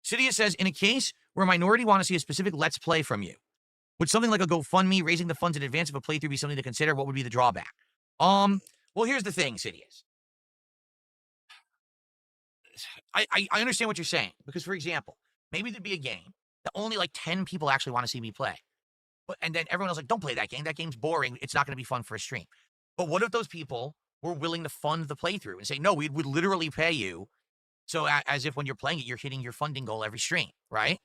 Cydia says, in a case where a minority want to see a specific Let's Play from you, would something like a GoFundMe, raising the funds in advance of a playthrough be something to consider? What would be the drawback? Well, here's the thing, Cydias. I understand what you're saying. Because, for example, maybe there'd be a game that only like 10 people actually want to see me play. And then everyone else like, don't play that game. That game's boring. It's not going to be fun for a stream. But what if those people were willing to fund the playthrough and say, no, we would literally pay you. So as if when you're playing it, you're hitting your funding goal every stream, right?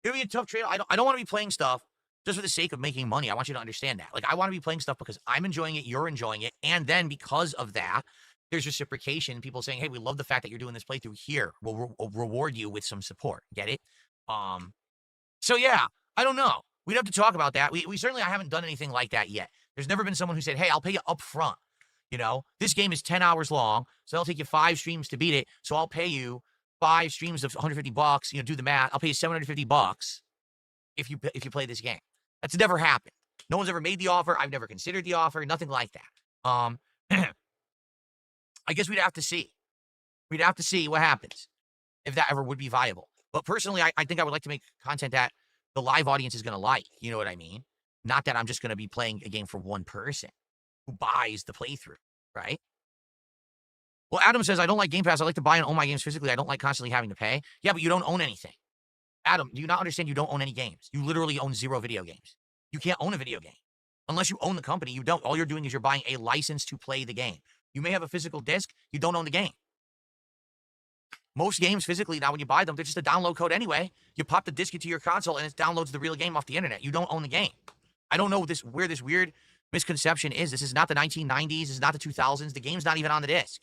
It would be a tough trade. I don't want to be playing stuff just for the sake of making money. I want you to understand that. Like, I want to be playing stuff because I'm enjoying it, you're enjoying it. And then because of that, there's reciprocation. People saying, hey, we love the fact that you're doing this playthrough here. We'll reward you with some support. Get it? So yeah, I don't know. We'd have to talk about that. We certainly, I haven't done anything like that yet. There's never been someone who said, hey, I'll pay you up front. You know, this game is 10 hours long, so it'll take you 5 streams to beat it. So I'll pay you 5 streams of $150. You know, do the math. I'll pay you $750 if you play this game. That's never happened. No one's ever made the offer. I've never considered the offer. Nothing like that. I guess we'd have to see. We'd have to see what happens if that ever would be viable. But personally, I think I would like to make content that the live audience is going to like. You know what I mean? Not that I'm just going to be playing a game for one person who buys the playthrough, right? Well, Adam says, I don't like Game Pass. I like to buy and own my games physically. I don't like constantly having to pay. Yeah, but you don't own anything. Adam, do you not understand you don't own any games? You literally own 0 video games. You can't own a video game. Unless you own the company, you don't. All you're doing is you're buying a license to play the game. You may have a physical disc. You don't own the game. Most games physically, now when you buy them, they're just a download code anyway. You pop the disc into your console and it downloads the real game off the internet. You don't own the game. I don't know where this weird misconception is. This is not the 1990s. This is not the 2000s. The game's not even on the disc.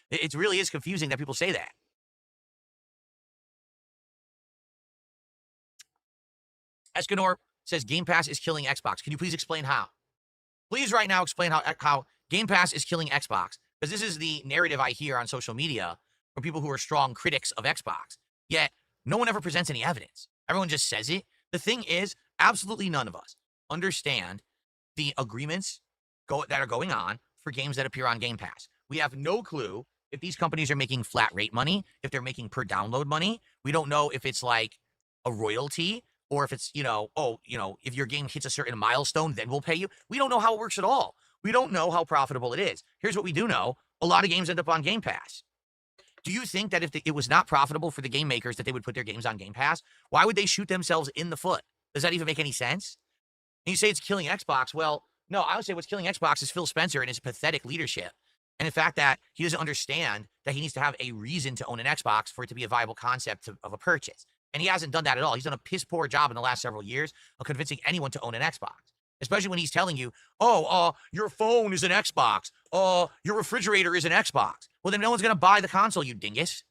It really is confusing that people say that. Escanor says Game Pass is killing Xbox. Can you please explain how? Please right now explain how Game Pass is killing Xbox. Because this is the narrative I hear on social media from people who are strong critics of Xbox. Yet, no one ever presents any evidence. Everyone just says it. The thing is, absolutely none of us understand the agreements that are going on for games that appear on Game Pass. We have no clue if these companies are making flat rate money, if they're making per download money. We don't know if it's like a royalty or if it's, if your game hits a certain milestone, then we'll pay you. We don't know how it works at all. We don't know how profitable it is. Here's what we do know. A lot of games end up on Game Pass. Do you think that if it was not profitable for the game makers that they would put their games on Game Pass? Why would they shoot themselves in the foot? Does that even make any sense? And you say it's killing Xbox. Well, no, I would say what's killing Xbox is Phil Spencer and his pathetic leadership. And the fact that he doesn't understand that he needs to have a reason to own an Xbox for it to be a viable concept of a purchase. And he hasn't done that at all. He's done a piss poor job in the last several years of convincing anyone to own an Xbox. Especially when he's telling you, your phone is an Xbox. Your refrigerator is an Xbox. Well, then no one's going to buy the console, you dingus.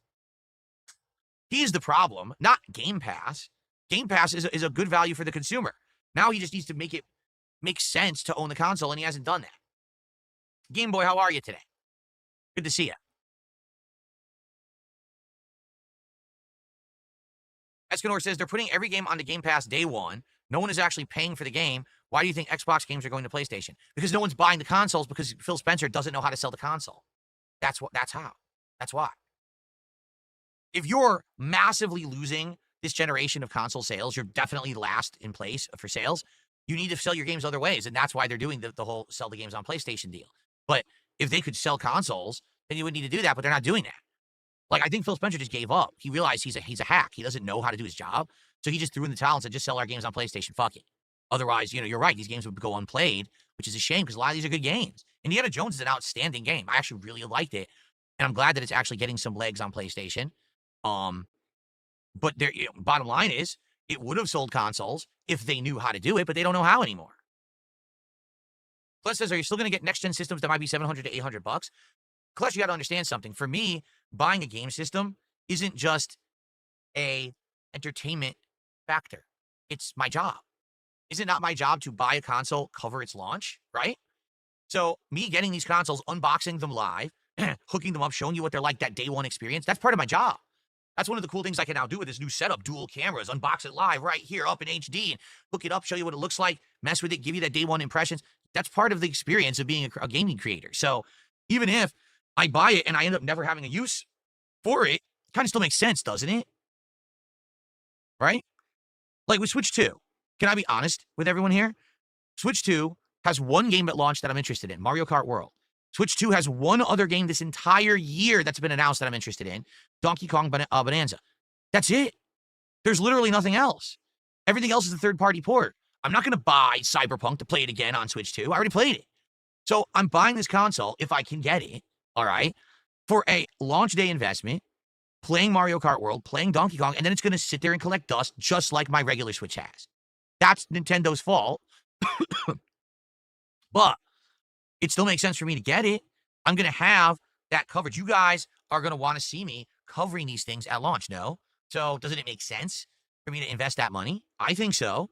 He's the problem, not Game Pass. Game Pass is a good value for the consumer. Now he just needs to make it make sense to own the console, and he hasn't done that. Game Boy, how are you today? Good to see you. Escanor says they're putting every game onto Game Pass day one. No one is actually paying for the game. Why do you think Xbox games are going to PlayStation? Because no one's buying the consoles because Phil Spencer doesn't know how to sell the console. That's how. That's why. If you're massively losing this generation of console sales, you're definitely last in place for sales. You need to sell your games other ways, and that's why they're doing the whole sell the games on PlayStation deal. But if they could sell consoles, then you would need to do that, but they're not doing that. Like, I think Phil Spencer just gave up. He realized he's a hack. He doesn't know how to do his job. So he just threw in the towel and said, just sell our games on PlayStation. Fuck it. Otherwise, you're right. These games would go unplayed, which is a shame because a lot of these are good games. Indiana Jones is an outstanding game. I actually really liked it. And I'm glad that it's actually getting some legs on PlayStation. But bottom line is, it would have sold consoles if they knew how to do it, but they don't know how anymore. Clutch says, are you still going to get next-gen systems that might be $700 to $800? Clutch, you got to understand something. For me, buying a game system isn't just a entertainment factor. It's my job. Is it not my job to buy a console, cover its launch, right? So me getting these consoles, unboxing them live, hooking them up, showing you what they're like, that day one experience, that's part of my job. That's one of the cool things I can now do with this new setup, dual cameras, unbox it live right here up in HD, and hook it up, show you what it looks like, mess with it, give you that day one impressions. That's part of the experience of being a gaming creator. So even if I buy it and I end up never having a use for it, kind of still makes sense, doesn't it? right? Like with Switch 2, can I be honest with everyone here? Switch 2 has one game that launched that I'm interested in, Mario Kart World. Switch 2 has one other game this entire year that's been announced that I'm interested in, Donkey Kong Bonanza. That's it. There's literally nothing else. Everything else is a third-party port. I'm not going to buy Cyberpunk to play it again on Switch 2. I already played it. So I'm buying this console, if I can get it, all right, for a launch day investment, playing Mario Kart World, playing Donkey Kong, and then it's going to sit there and collect dust just like my regular Switch has. That's Nintendo's fault. But it still makes sense for me to get it. I'm going to have that coverage. You guys are going to want to see me covering these things at launch, no? So doesn't it make sense for me to invest that money? I think so.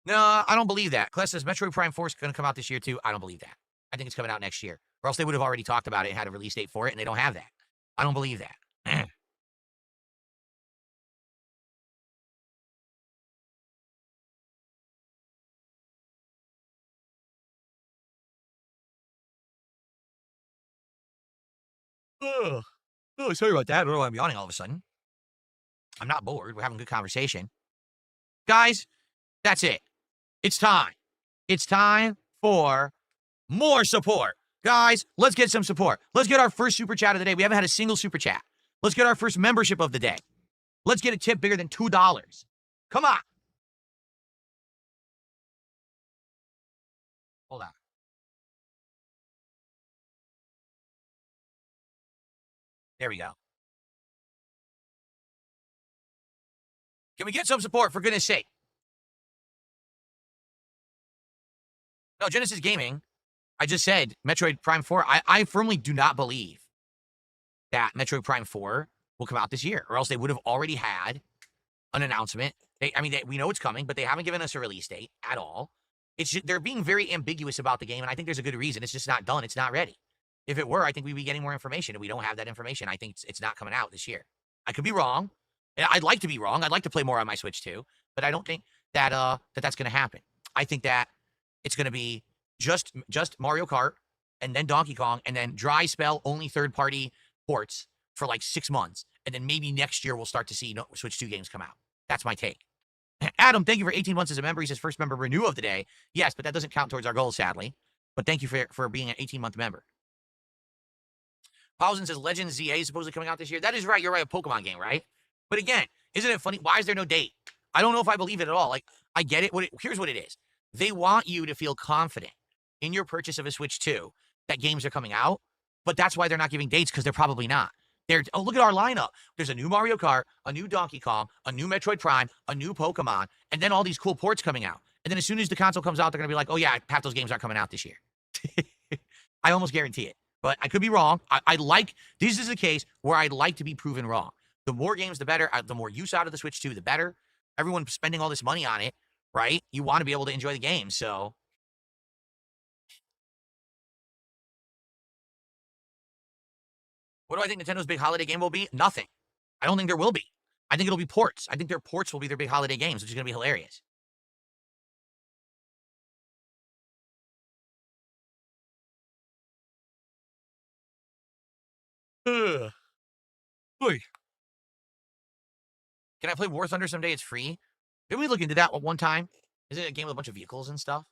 No, I don't believe that. Class says Metroid Prime 4 is going to come out this year too. I don't believe that. I think it's coming out next year. Or else they would have already talked about it and had a release date for it, and they don't have that. I don't believe that. Oh, sorry about that. I don't know why I'm yawning all of a sudden. I'm not bored. We're having a good conversation. Guys, that's it. It's time. It's time for more support. Guys, let's get some support. Let's get our first super chat of the day. We haven't had a single super chat. Let's get our first membership of the day. Let's get a tip bigger than $2. Come on. Hold on. There we go. Can we get some support, for goodness sake? No, Genesis Gaming, I just said Metroid Prime 4. I firmly do not believe that Metroid Prime 4 will come out this year, or else they would have already had an announcement. We know it's coming, but they haven't given us a release date at all. They're being very ambiguous about the game, and I think there's a good reason. It's just not done. It's not ready. If it were, I think we'd be getting more information, and we don't have that information. I think it's not coming out this year. I could be wrong. I'd like to be wrong. I'd like to play more on my Switch too, but I don't think that that's going to happen. I think that it's going to be just Mario Kart and then Donkey Kong and then dry spell only third-party ports for like 6 months. And then maybe next year we'll start to see Switch 2 games come out. That's my take. Adam, thank you for 18 months as a member. He says first member renew of the day. Yes, but that doesn't count towards our goal, sadly. But thank you for being an 18-month member. Pausen says Legends ZA is supposedly coming out this year. That is right. You're right. A Pokemon game, right? But again, isn't it funny? Why is there no date? I don't know if I believe it at all. Like, I get it. Here's what it is. They want you to feel confident in your purchase of a Switch 2 that games are coming out, but that's why they're not giving dates, because they're probably not. Look at our lineup. There's a new Mario Kart, a new Donkey Kong, a new Metroid Prime, a new Pokemon, and then all these cool ports coming out. And then as soon as the console comes out, they're going to be like, oh yeah, half those games aren't coming out this year. I almost guarantee it, but I could be wrong. This is a case where I'd like to be proven wrong. The more games, the better. The more use out of the Switch 2, the better. Everyone's spending all this money on it, right? You want to be able to enjoy the game, so. What do I think Nintendo's big holiday game will be? Nothing. I don't think there will be. I think it'll be ports. I think their ports will be their big holiday games, which is going to be hilarious. Ugh. Can I play War Thunder someday? It's free. Didn't we look into that one time? Is it a game with a bunch of vehicles and stuff?